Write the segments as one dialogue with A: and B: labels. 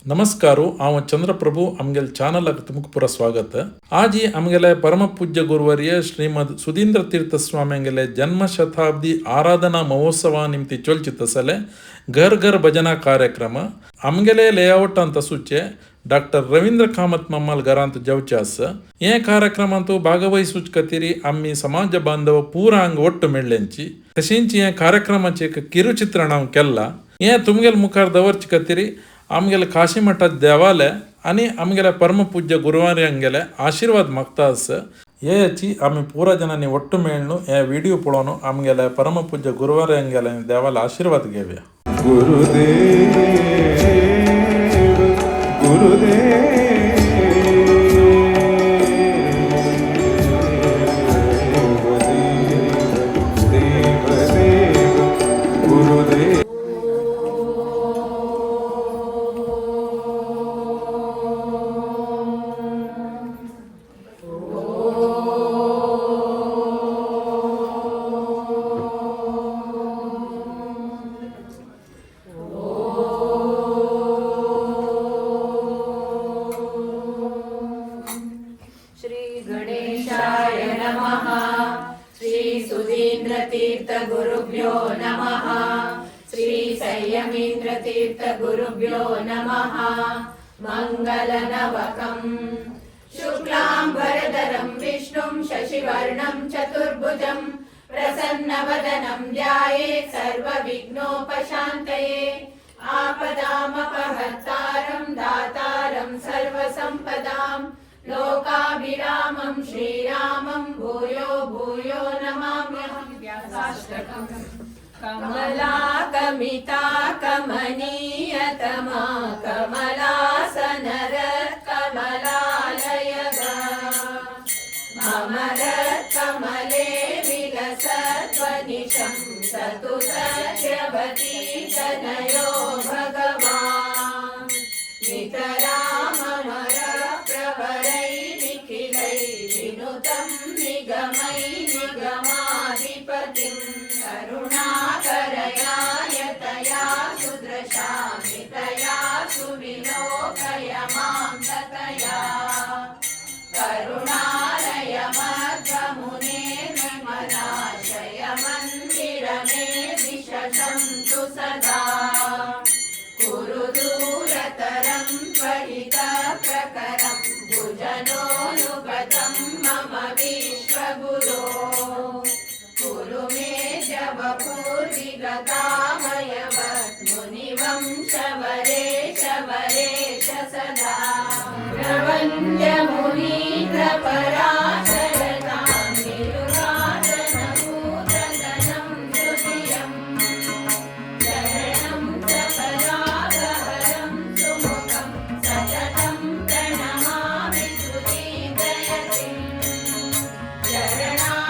A: नमस्कार हांव चंद्रप्रभू आमगेल ಚಾನಲ್ಗೆ तुमकां पुरा स्वागत. आज आमगेले परम पूज्य गुरुवर्य श्रीमद सुधींद्र तीर्थ स्वामींगेले जन्म शताब्दी आराधना महोत्सव निमित्त चोलचितसले घर घर भजना कार्यक्रम आमगेले लेआउट ಅಂತ ಸುಚ್ಚೆ ಡಾಕ್ಟರ್ ರವೀಂದ್ರ ಕಾಮತ್ ಮಮ್ಮಲ್ ಗರಾಂತ ಜವಚಾಸ್ ಏ ಕಾರ್ಯಕ್ರಮ ಅಂತೂ ಭಾಗವಹಿಸುಚ್ ಕತಿರಿ ಅಮ್ಮಿ ಸಮಾಜ ಬಾಂಧವ ಪೂರ ಅಂಗ ಒಟ್ಟು ಮೆಳ್ಳೆಂಚಿ ಕಶಿಂಚಿ ಏ ಕಾರ್ಯಕ್ರಮ ಚೇಕ ಕಿರುಚಿತ್ರಣ ಕೆಲ್ಲ ಏ ತುಮ್ಗೆಲ್ ಮುಖಾರ್ ದವರ್ಚ್ ಕತಿರಿ आमगेले काशीमठ देवालय आणि आमगेले परम पूज्य गुरुवार्यांगेले आशीर्वाद मागतास हे याची आम्ही पूरा जनांनी ಒಟ್ಟು ಮೇಳ್ನು हे व्हिडिओ पळोवन आमगेले परम पूज्य गुरुवार्यांगेले देवाला आशीर्वाद घेवया.
B: गुरुदेव गुरुदेव
C: गणेशाय नमः. श्री सुधींद्र तीर्थ गुरुभ्यो नमः. श्री संयमींद्र तीर्थ गुरुभ्यो नमः. मंगलनवकं शुक्लांबरधरं विष्णुं शशिवर्णं चतुर्भुजं प्रसन्नवदनं ध्यायेत् सर्वविघ्नोपशान्तये. आपदामपहर्तारं दातारं सर्वसम्पदां लोकाभिरामं श्रीरामं भूयो भूयो नमाम्यहं. व्यासाष्टकं कमलाकमिता कमनीयतमा कमलासनर कमलालयगा ममरत् कमले विलसत्वनिशं सतु सत्यवती तनयो भगवान्. नितराममर प्रवरै निखिलै विनुतं निगमै निगमाधिपतिं करुणाकरया यतया सुदृशामि तया सुविलोकय मां ततया. करुणालय मध्वमुने विमलाशय मन्दिरमे विशसन्तु सदा. कुरु दूरतरं त्वरितप्रकरं भुजनोनुगतं मम विश्वगुरो. कुरु मे जवपूर्विगतामयवत् मुनिवंशवरेश वरेश सदा. प्रवन्द्यमुनीन्द्रपराशरतां निरुगासनभूतधनं तुभ्यम्. शरणं सकलागहरं सुमुखं सततं प्रणमामि सुधीन्द्रयतिं. शरणागतरक्षणसद्गतिनं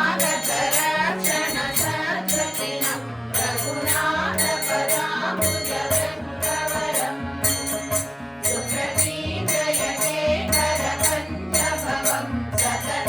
C: रघुनाथपदाम्बुजगङ्गवरं. सुप्रतीन्द्रयते करपञ्चभवं सततं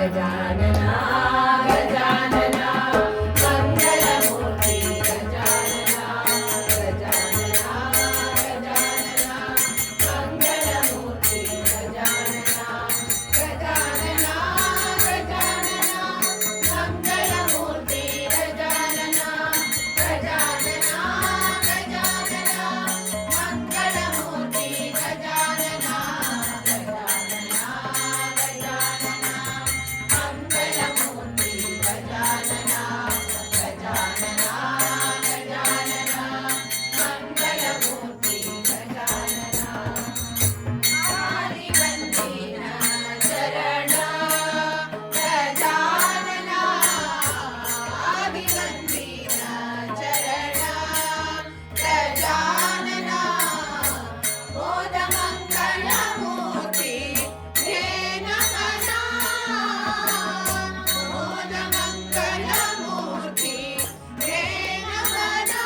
C: गजानना गजानना मङ्गलमूर्ति गजानना गजानना गजानना मङ्गलमूर्ति गजानना गजानना गजानना मङ्गलमूर्ति गजानना गजानना गजानना मङ्गलमूर्ति गजानना गजानना गजानना मङ्गलमूर्ति गजानना गजानना गजानना मङ्गलमूर्ति गजानना आदिवन्दिन चरण गजानना आदिवन्दिन चरण गजानना मोदमङ्गलमूर्ति हे नमना मोदमङ्गलमूर्ति हे नमना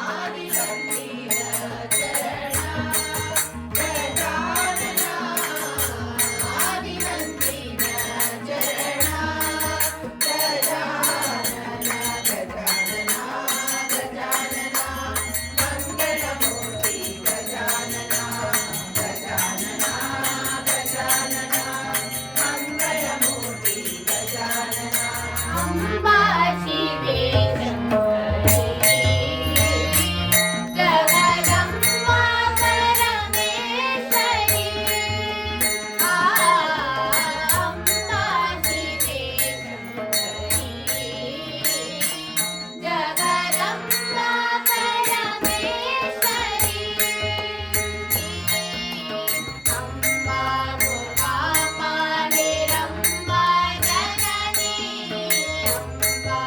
C: आदिवन्दिन चरण गजानना आदिवन्दिन चरण गजानना गजानना गजानना मङ्गलमूर्ति गजानना गजानना गजानना मङ्गलमूर्ति गजानना अम्बा शिवे शङ्करी जगदम्बा परमेश्वरी अम्बा शिवे शङ्करी जगदम्बा परमेश्वरी अम्बा मुकामा निरम्बा जननी अम्बा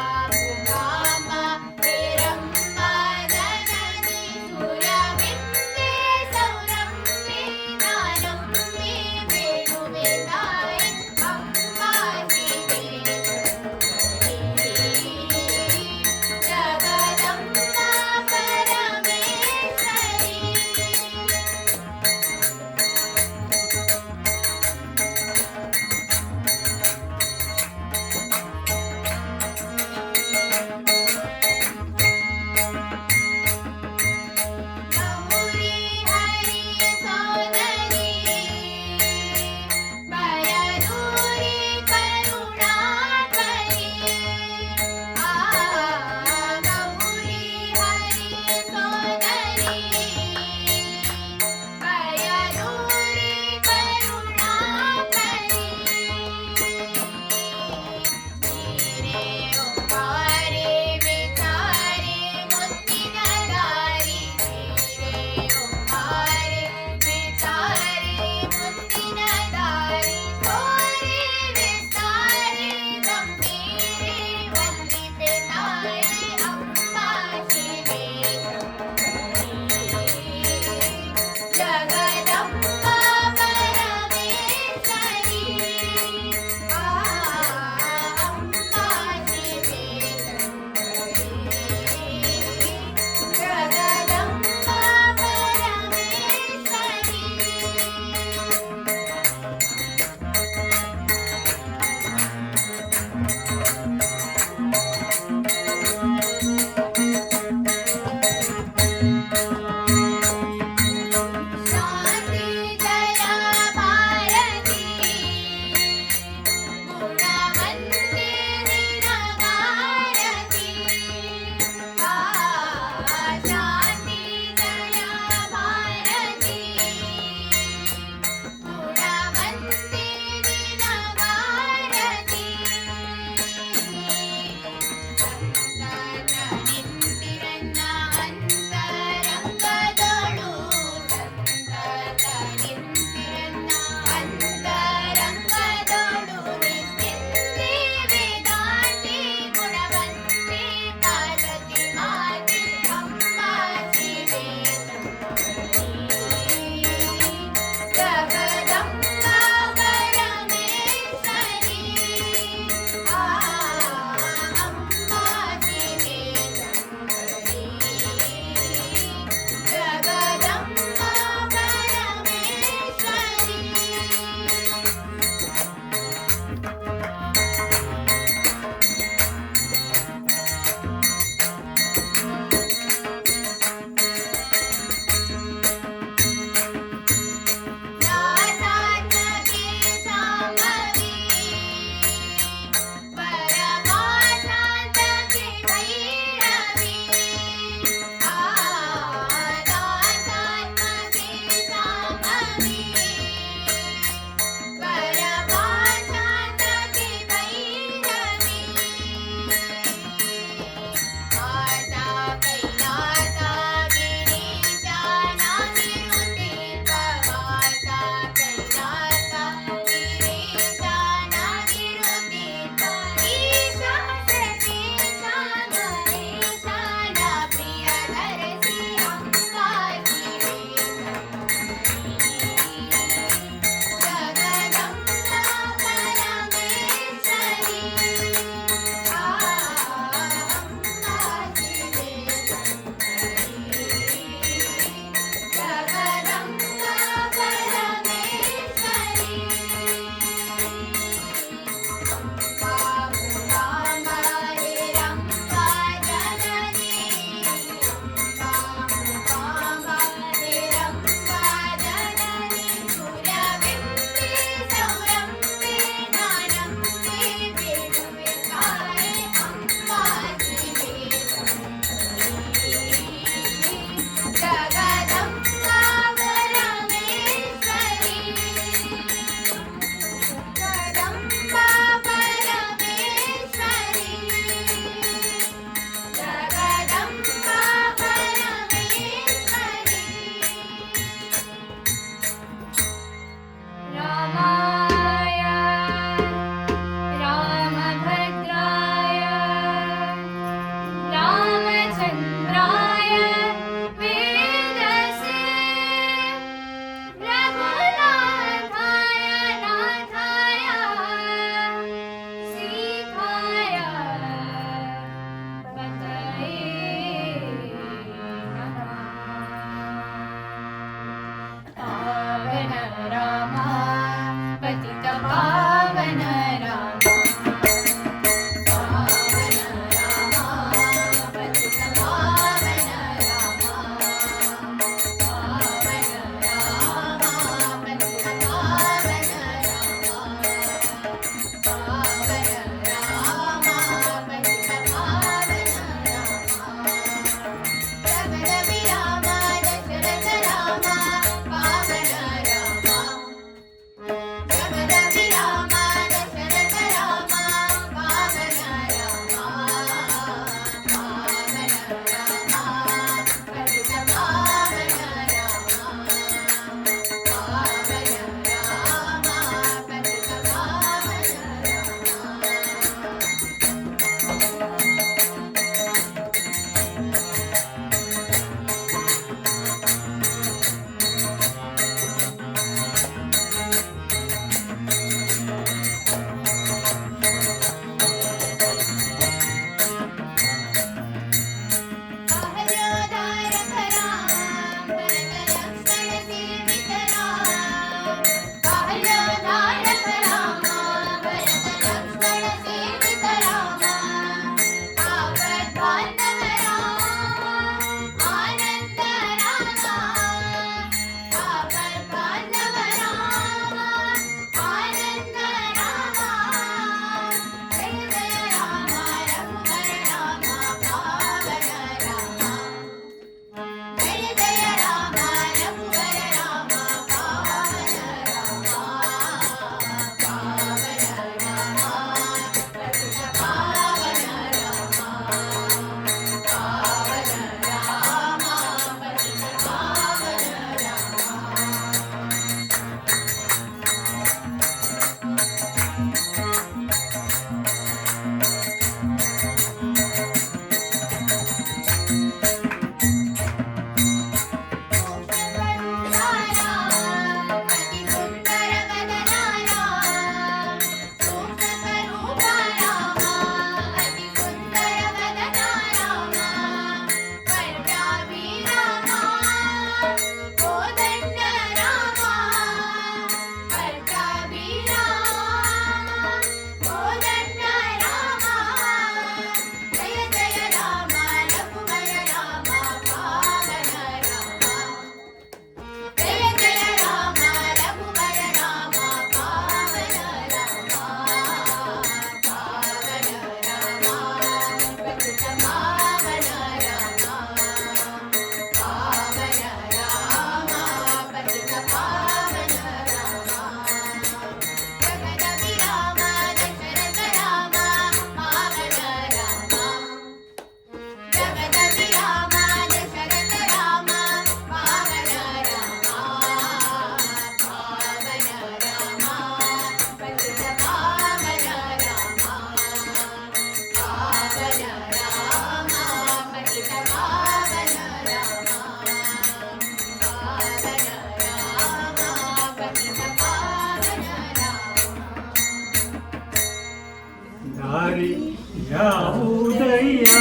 B: ಯಾವುದಯ್ಯ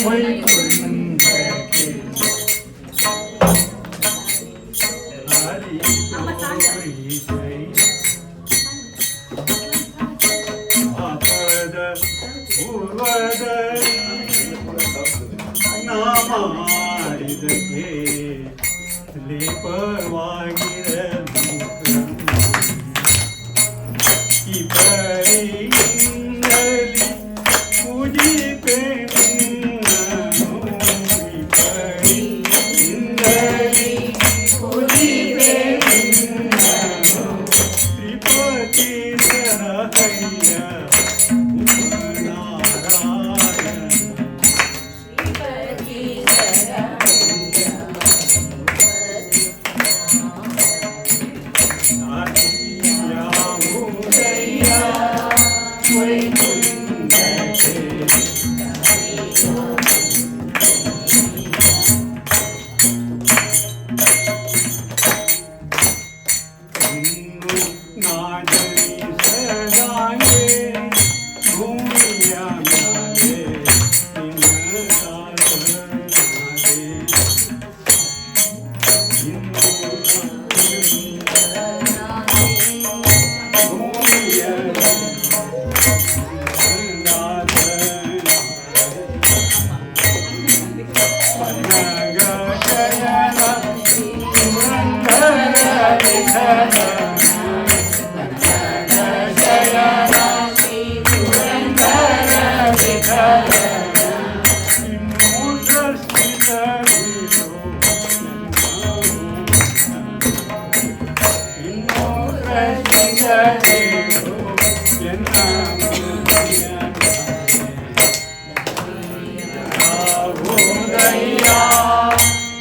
B: ವೈಕುಂಠಕ್ಕೆ ಹರಿ ಪಾಪದ ಪೂರ್ವದಲ್ಲಿ ನಾ ಮಾಡಿದಕ್ಕೆ ಲೇಪವಾಗಿರಲು ಈ ಪರಿಯಿಂದಲಿ ಪೂಜಿಪೆನು ಈ ಪರಿಯಿಂದಲಿ ಪೂಜಿಪೆನು ತ್ರಿಪತಿ ನರಹಯ್ಯ ಉಪನಾರಾಯಣ ಯಾವುದಯ್ಯ ವೈಕುಂಠಕ್ಕೆ ಇನ್ನು ನಾಡರಿಸದಾಗೆ ಭೂಮಿಯ ಮ್ಯಾಲೆ ನಿನ್ನ ಸಾಧನಾದೆ. ಇನ್ನು ಭೂಮಿಯ ಪನ್ನಗ ಶಯನ ಪುರಂದರ ವಿಠಲ ಪನ್ನಗ ಶಯನ ಪುರಂದರ ವಿಠಲ ಇನ್ನೂ ದರ್ಶಿಸಲಿರು ಇನ್ನೂ ದರ್ಶಿಸಲಿರು ಎನ್ನ ಯಾವುದಯ್ಯ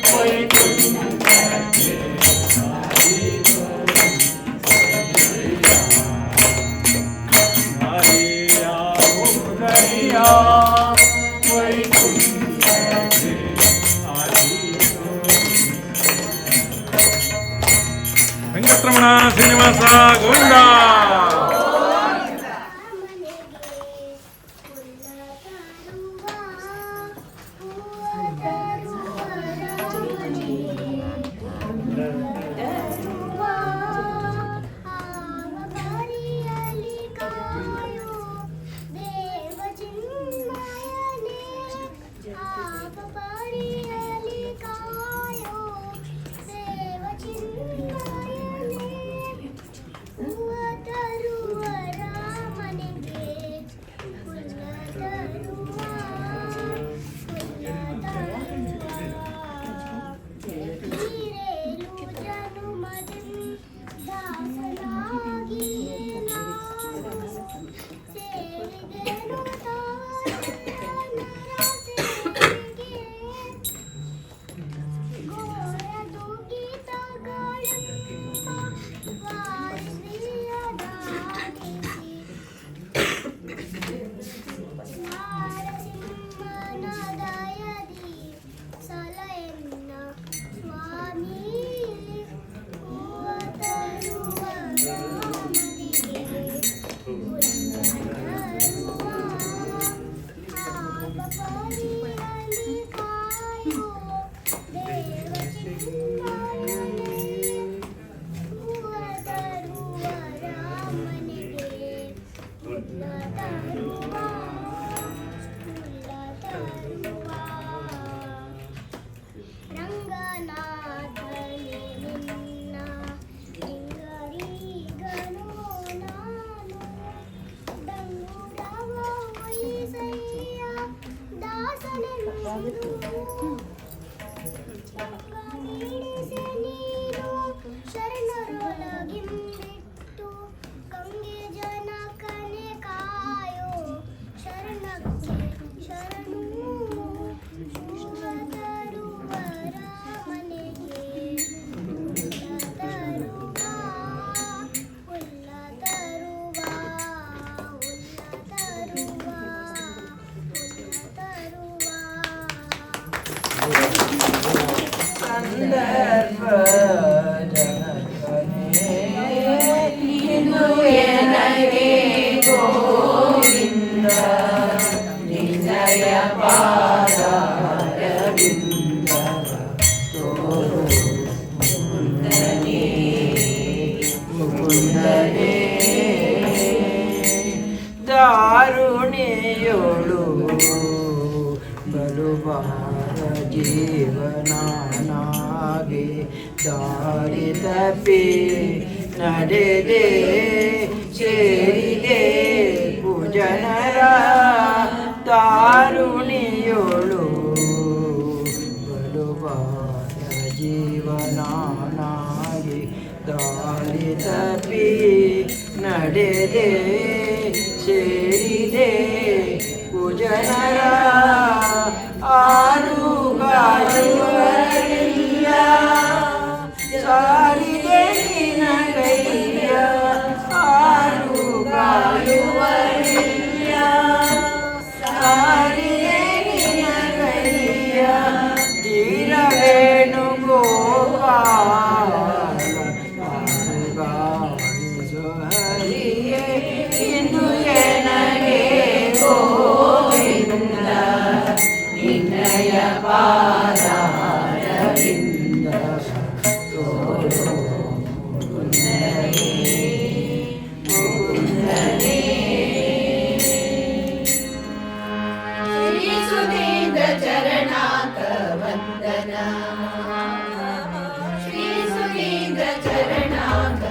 B: ವೈಕುಂಠಕ್ಕೆ ಹರಿ ಯಾವುದಯ್ಯ ವೈಕುಂಠಕ್ಕೆ
A: ವೆಂಕಟರಮಣ ಶ್ರೀನಿವಾಸ ಗೋವಿಂದ.
C: ಶರಣರೊಳಗಿಂದಿಟ್ಟು ಕಂಗೆ ಜನಕನೆ ಕಾಯೋ ಶರಣಕ್ಕೆ ಶರಣು ತರುವರ ಮನೆಗೆ ಹುಲ್ಲ ತರುವ
D: ಸಂದರ್ಭ ಜನಕನೇ ಇನ್ನು ಎನಗೆ ಗೋವಿಂದ ನಿನ್ನಯ ಪಾದಾರವಿಂದವ ತೋರು ಮುಕುಂದನೇ ಮುಕುಂದನೇ ದಾರುಣಿಯೋಳು ಬಲುಬಾರ ಜೀವನಾನಾಗೆ ದಾರಿ ತಪ್ಪಿ ನಡೆದೆ ಸೇರಿದೆ ಕುಜನರ ದಾರುಣಿಯೋಳು ಬಲುಬಾರ ಜೀವನಾನಾಗೆ ದಾರಿ ತಪ್ಪಿ ನಡೆದೆ ಸೇರಿದೆ ಕುಜನರ ಆರು ಗಾಯುವರಿಲ್ಲ ಸಾರಿದೆ ನಿನಗಯ್ಯ ಆರು ಗಾಯುವರಿಲ್ಲ ಸಾರಿದೆ ನಿನಗಯ್ಯ ತೀರವೇಣು ಗೋಪಾಲ ಹರಿಯೇ ಇಂದು ನನಗೆ ಗೋವಿಂದ ನಿನ್ನಯ ಪಾದಾರವಿಂದ ತೋರು ಮುಕುಂದನೇ ಮುಕುಂದನೇ ಶ್ರೀ ಸುಧೀಂದ್ರ ಚರಣಾಕ ವಂದನ ಶ್ರೀ ಸುಧೀಂದ್ರ ಚರಣಾಕ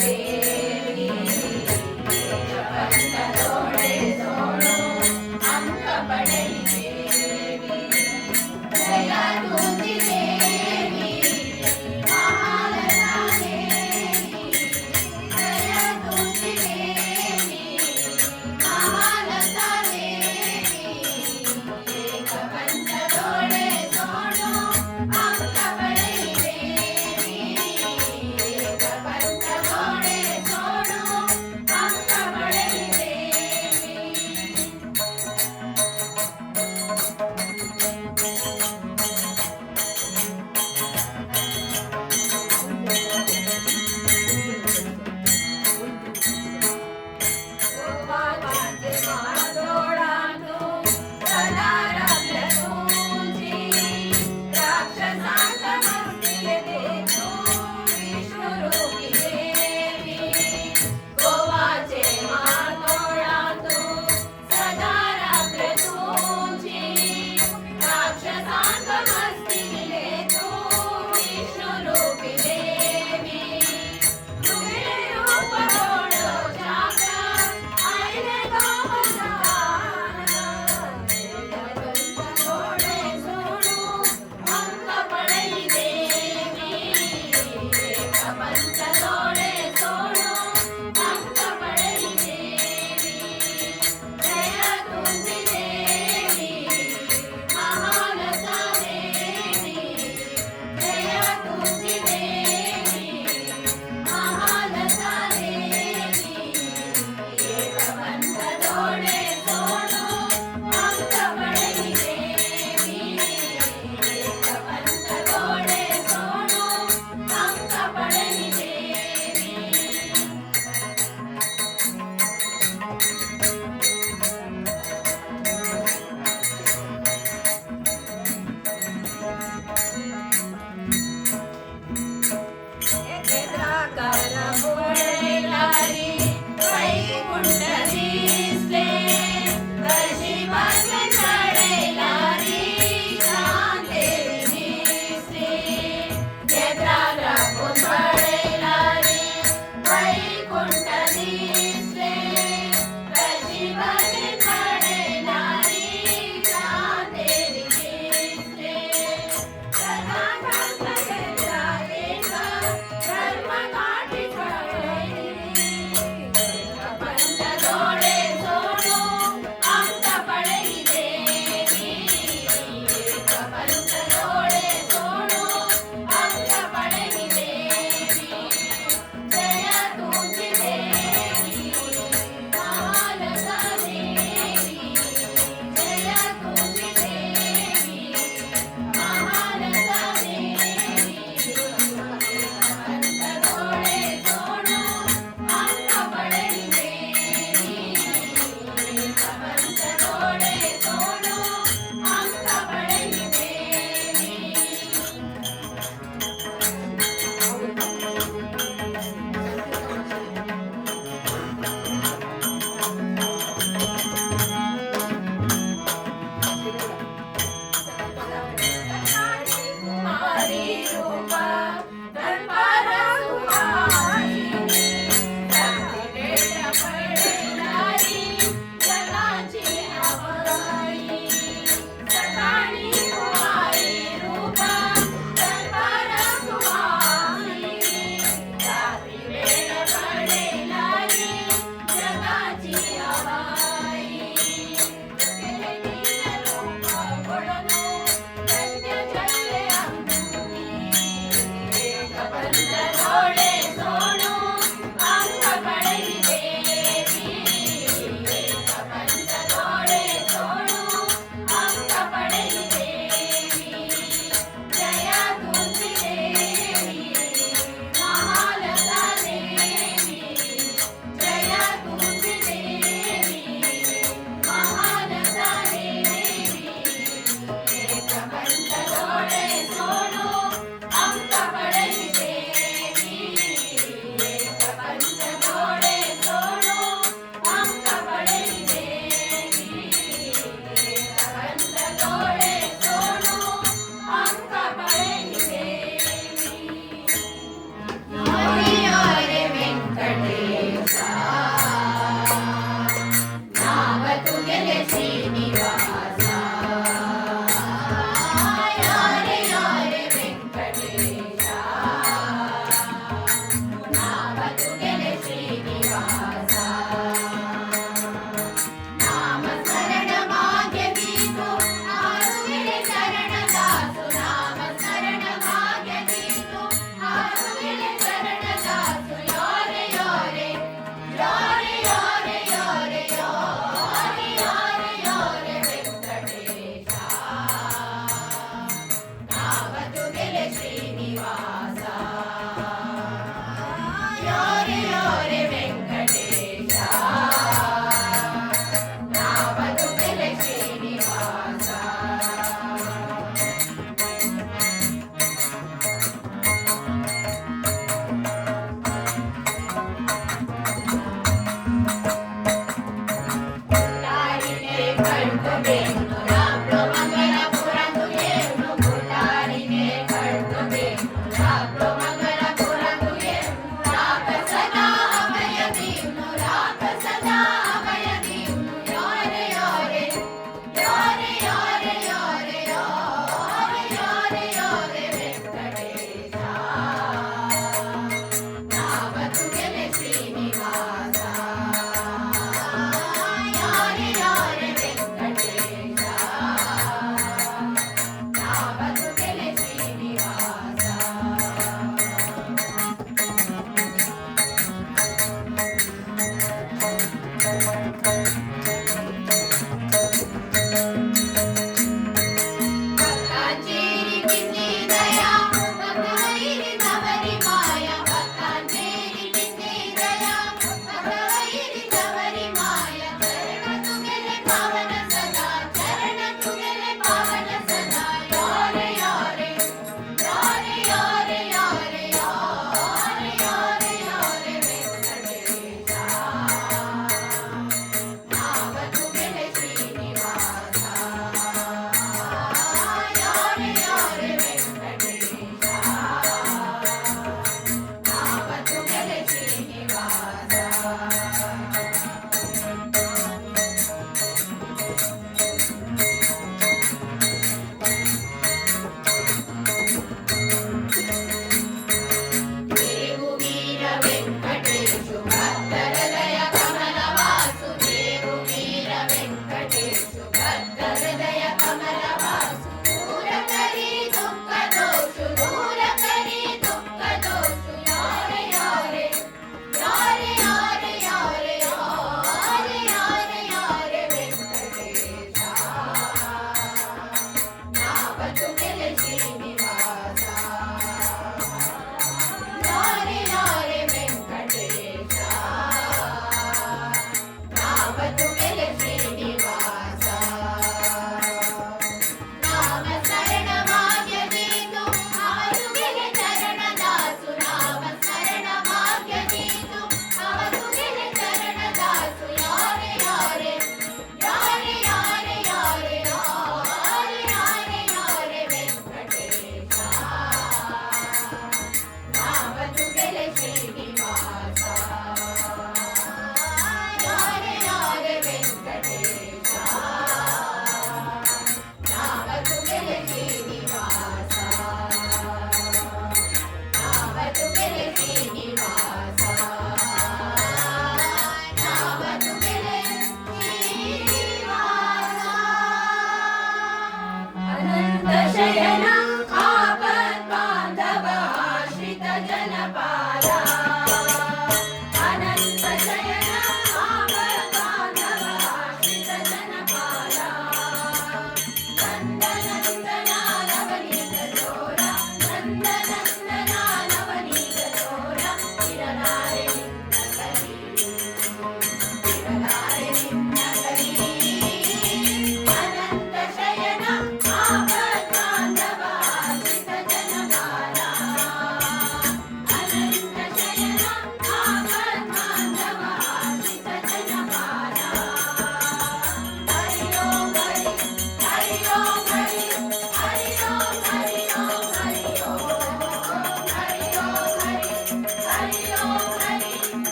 D: ದೇವಿ ಪ್ರಪಂಚದೊಡೆ ಸೋಣು ಅಂಕ ಪಡೆಯಿ ದೇವಿ ಜಯ ತುತಿ ದೇವಿ ಮಹಾಲತಾ ದೇವಿ ಜಯ ತುತಿ ದೇವಿ ಮಹಾಲತಾ ದೇವಿ ಪ್ರಪಂಚದೊಡೆ ಸೋಣು ಅಂಕ ಪಡೆಯಿ ದೇವಿ ಪ್ರಪಂಚದೊಡೆ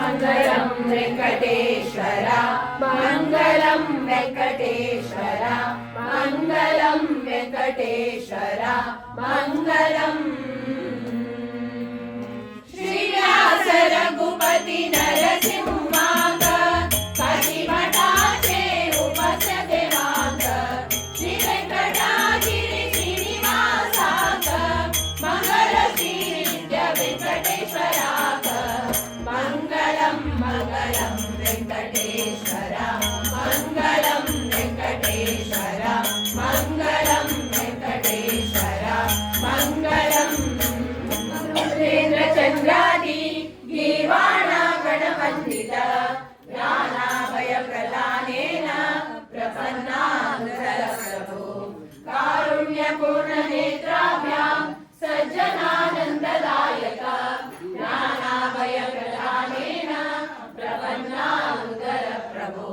D: मङ्गलं वेङ्कटेश्वर मङ्गलं वेङ्कटेश्वर मङ्गलं वेङ्कटेश्वर मङ्गलम् श्रीव्यास रघुपति नरसिंहाक काशीमठाचे उपसते माक श्री वेंकटागिरी श्रीनिवासाक मंगलशीर्य वेंकटेश्वराक मंगलं मंगलं वेंकटेश्वर मंगलं वेंकटेश्वर मंगलं वेंकटेश्वर मंगलम् रुद्रेन्द्रचन्द्रादि गीर्वाणा गणवन्दित ज्ञानाभयप्रदानेन प्रपन्नानुरप्रभो कारुण्यपूर्णनेत्राभ्यां सज्जनानन्ददायक ज्ञानाभयप्रदानेन प्रपन्नानुरप्रभो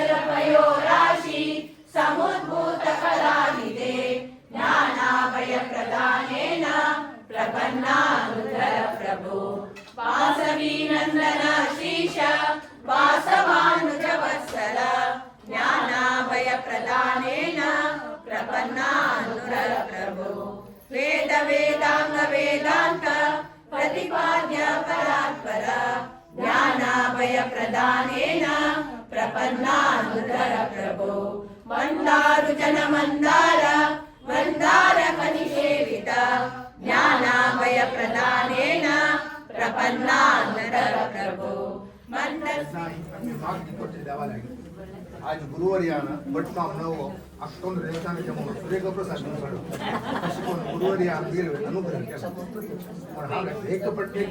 D: पराशरपयोराशि समुद्भूतकलानिधे ज्ञानाभयप्रदानेन प्रपन्नानुरप्रभो वासवीनन्दन शीश वासवानुजवत्सल ज्ञानाभयप्रदानेन प्रपन्नानुरप्रभो वेद वेदांग वेदान्त प्रतिपाद्य परात्पर ज्ञानाभयप्रदानेन प्रपन्नानुरप्रभो मन्दारुजन मन्दार मन्दार कनिषेवित ज्ञानाभयप्रदानेन प्रपन्नानुरप्रभो
E: आज गुरुवारी भटमाम नव अक्टोबर देवस्थानाच्या म्हणून सूर्यप्रसाद गुरुवारी अनुग्रह केला पण हा एक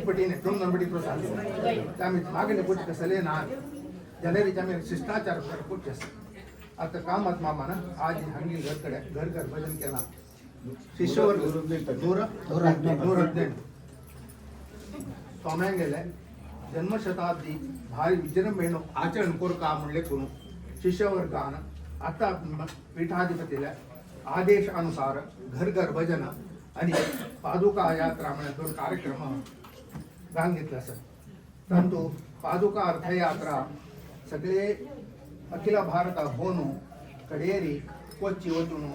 E: पटीने दोन नंबरी प्रसाद आम्ही मागे पूजा सले ना जनरीच्या आम्ही शिष्टाचार पूजा आता कामात मामानं आज हंगी घरकडे घर घर भजन केला शिष्यवर नूर स्वाम्यांग गेले जन्मशताब्दी भारी विजृंभेन आचरण करू का म्हणले करू शिष्यवर्गानं आता पीठाधिपतीला आदेश अनुसार घर घर भजन आणि पादुका यात्रा म्हणून दोन कार्यक्रम सांगितलं सर परंतु पादुका अर्थयात्रा सगळे अखिल भारत होणू कडेरी कोच्ची वचून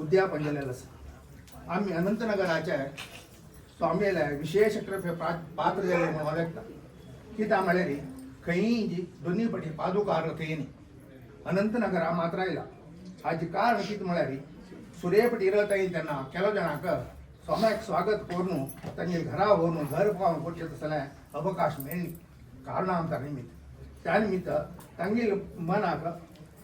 E: उद्यापन झालेलं सर आम्ही अनंतनगराच्या स्वामीला विशेष कृपे पात्र झाले म्हणून व्यक्त कित्या म्हळ्यार खंयी जी दोन्ही पटी पादुका अर्थ येणी अनंतनगर मात्र आयला हाजी कारण कित म्हळ्यार सुरेपटी इरता येईल त्यांना केलो जणांक स्वाम्याक स्वागत करून तांचे घरा व्हरून घर पावन करचें जाल्यार अवकाश मेळ्ळी कारणांतर निमित्त त्या निमित्त तांगे मनाक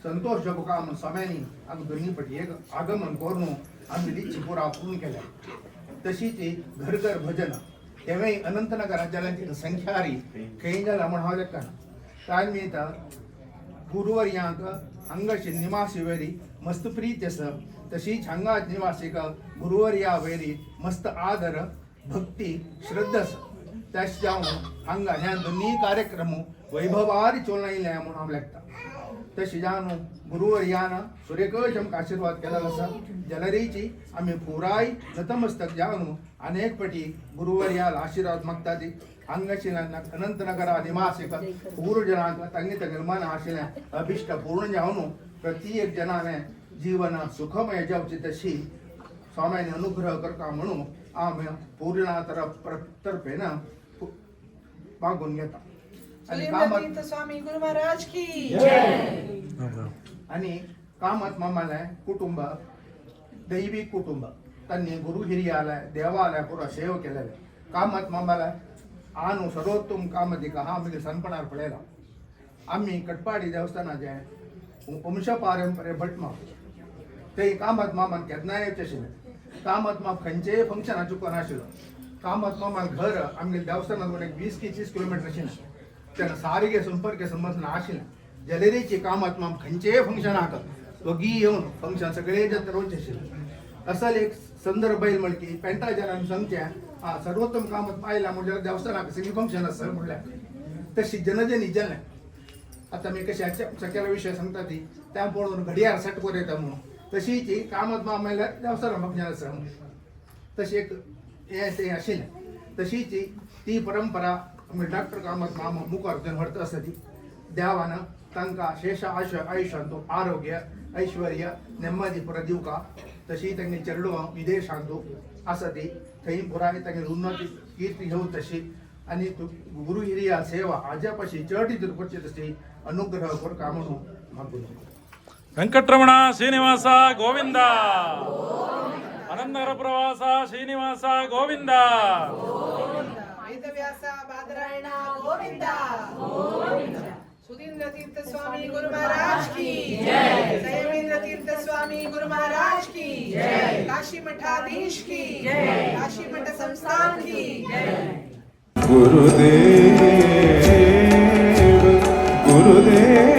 E: संतोष जगोका म्हणून स्वाम्यांनी आमकां दोन्ही पटी एक आगमन करून आमी इच्छा पुराव पूर्ण केल्या तशीच घर घर भजन तेव्हाही अनंतनगर राज्याची संख्या खंय जाला म्हण हांव लेखना त्या निमित्त गुरुवर्यांक हांगाची निवासी वेरी मस्त प्रीत आसा तशीच हांगा निवासीक गुरुवर्या वेरी मस्त आदर भक्ती श्रद्धा आसा त्याच जावन हांगा ह्या दोन्ही कार्यक्रम वैभवारी चोलनायले म्हणून हांव लेखता तशी जावन गुरुवर्यान सुरेखच आमकां आशीर्वाद केलेलो आसा जनरेची आमी पुराय नतमस्तक जावन अनेक पटी गुरुवर्याल आशीर्वाद मागता ती हांगाशिल्ल्या अनंतनगरा निवासीक पूर्ण जनांक तांगे तांगे मन आशिल्लें अभिश्ट पूर्ण जावन प्रत्येक जनाने जीवन सुखमय जावची तशी स्वाम्याने अनुग्रह करता म्हणून आमी पूर्ण तर्फेन मागून घेता आणि कामात
F: स्वामी गुरु महाराज की
E: आणि कामात मामाला कुटुंब दैविक कुटुंब त्यांनी गुरु हिरियालय देवालय पुरा सेवा केलेले कामात मामाला आनु सर्वोत्तम कामदिका हा आमगे सनपणार पडलेला आम्ही कटपाडी देवस्थानाचे वंशपारंपरे भटमा ते कामात मामान केदनायचे आशिल्ले कामात माम खंयचेय फंक्शन चुकोन आशिल्लो कामात मामान घर आमगे देवस्थानात 20 की 30 किलोमीटर आशिल्लें तेन्ना सारके संपर्क संबंध आशिल्लें जलेरीची कामात माम खंयचेय फंक्शनाक दोगी येवन फंक्शन सगळे जत रोवचे आशिल्ले असल एक संदर्भ बैल म्हणकी पेंटा जनांनी सांगचे सर्वोत्तम कामात पाहिला म्हणजे देवस्थानाक सगळी फंक्शन आसा म्हटल्यार तशी जनजनी जेल्लें आता मी कशा सगळ्या विषय सांगता ती त्या पळोवन घडयाळ सट कर येता म्हणून तशीच कामात मामल्यार देवस्थानाक फंक्शन आसा तशी एक हे ते आशिल्लें तशीच ती परंपरा डॉक्टर कामत मामा मुखार्जन व्हरत असती देवानं तांकां शेष आयुष्यांतो आरोग्य ऐश्वर्य नेम्मदी पुरा दिवका तशी तांणी चेडूं विदेशांतो आसती थंय पुराय तांगे उन्नती कीर्ती घेवन तशी आनी गुरु हिरिया सेवा आज्यापाशी चड करची तशी अनुग्रह कोरका म्हणून मागून
A: ವೆಂಕಟರಮಣ ಶ್ರೀನಿವಾಸ ಗೋವಿಂದ ಅನಂತರ ಪ್ರವಾಸ ಶ್ರೀನಿವಾಸ ಗೋವಿಂದ
D: ವೇದವ್ಯಾಸ ಬಾದರಾಯಣ ಗೋವಿಂದ सुधींद्र तीर्थ स्वामी गुरु महाराज की जय, संयमेंद्र तीर्थ स्वामी गुरु महाराज की जय, काशी मठाधीश की जय, काशी मठ संस्थान की जय।
F: गुरुदेव गुरुदेव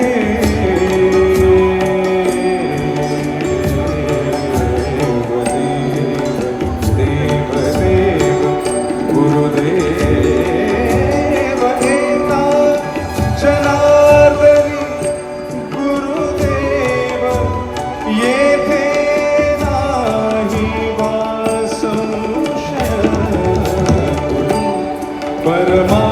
F: देव देव गुरुदेव एका जनार्दनी गुरुदेव येथे नाही वासुष परमा